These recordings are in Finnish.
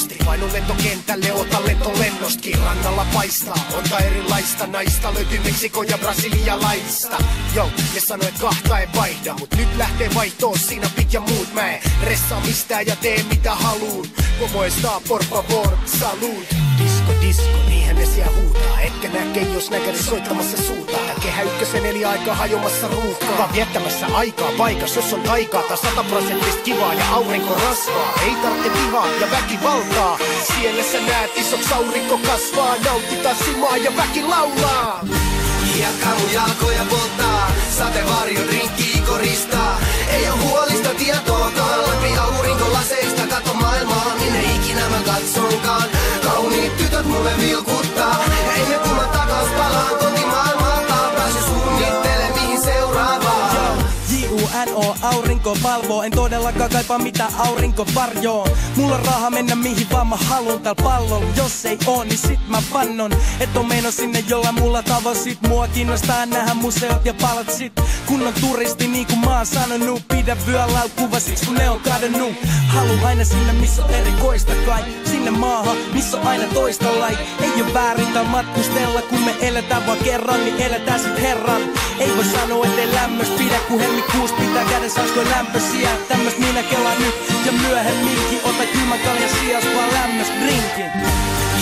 rennosti. Painu lentokentälle, ota lentolennoski. Rannalla paistaa, monta erilaista naista. Löytyy Meksiko ja brasilialaista. Joo, ne sanoi, et kahta ei vaihda. Mut nyt lähtee vaihtoon, siinä pit ja muut. Mä en ressaa mistään ja tee mitä haluun. Como está, por favor, salud. Disco, niinhän ne siellä huutaa. Etkä näkee, jos näkäri soittamassa suutaan. Kehä ykkösen eli aika hajomassa ruuhkaa. Vaan viettämässä aikaa paikas, jos on taikaa. Tai 100% kivaa ja aurinko rasvaa. Ei tarvitse vihaa ja väkivaltaa. Siellä sä näet isoks aurinko kasvaa. Nautitaan simaa ja väki laulaa. Hiekka mun jalkoja polttaa, sateenvarjo drinkki koristaa. Ei oo huolista tietoakaan, läpi aurinkolaseista kato maailmaa, minne ikinä mä katsonkaan. Kauniit tytöt mulle vilkuttaa, ei me kun mä takas palaan kotimaailmalta. Pääsy suunnittele mihin seuraavaan. JUNO, aurinko valvoo, en todellakaan kaipaa mitään aurinko varjoon. Mulla on raha mennä mihin vaan mä haluun tällä pallolla. Jos ei oo, niin sit mä vannon, et on meno sinne jolla mulla tavosit. Mua kiinnostaa nähdä museot ja palatsit. Kunnon turisti niin kuin mä oon sanonut. Pidä vyölaukkuva siksi kun ne on kadonnut. Haluun aina sinne missä on erikoista kai. Sinne maahan missä on aina toista lai. Ei oo väärintä matkustella kun me eletään vaan kerran, niin eletään sit herran. Ei voi sanoa ettei lämmöstä pidä kun helmikuussa pitää kädessä oisko lämpösiä. Tämmöst minä kelaan nyt ja myöhemminkin. Ota kylmän kaljan sijas vaan lämmöstä drinkin.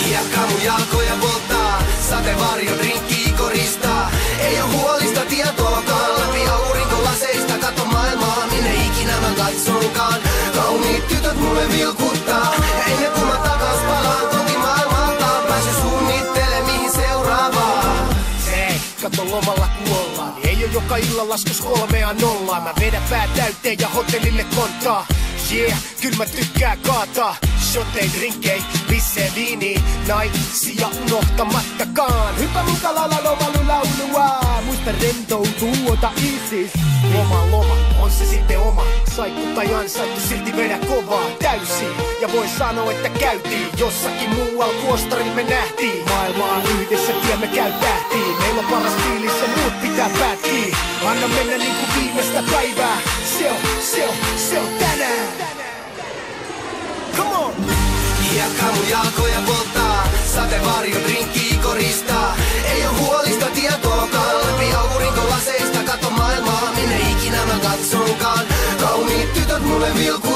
Hiekka mun jalkoja polttaa, sateenvarjo drinkki koristaa. Ei oo huolista tietoakaan, läpi aurinkolaseista kato maailmaa, minne ikinä mä katsonkaan. Kauniit tytöt mulle vilkuttaa, ei me kun mä takas palaan kotimaailmalta. Pääsy suunnittele mihin seuraavaan. Kato lomalla kuollaan, niin ei oo joka illan laskus 3-0. Mä vedän pää täyteen ja hotellille konttaa. Yeah, kyl mä tykkää kaataa. Shotei, drinkei, pissee viiniin. Naisia unohtamattakaan. Hypä muka laula laulua. Muista rentoutuu, ota isis. Loma, on se sitten oma. Saikku tai ansaittu, silti vedä kovaa täysin. Ja voi sanoa, että käytiin jossakin muualla kuostarilla me nähtiin. Maailmaa yhdessä tiemme käy tähtiin. Meillä on paras fiilis ja muut pitää pätkiä. Anna mennä niinku viimeistä päivää. Se on tänään. Come on! Hiekka mun jalkoja polttaa, sateenvarjo drinkki koristaa. Ei oo huolista tietoakaan, läpi aurinkolaseista kato maailmaa, minne ikinä mä katsonkaan. Kauniit tytöt mulle vilkuttaa.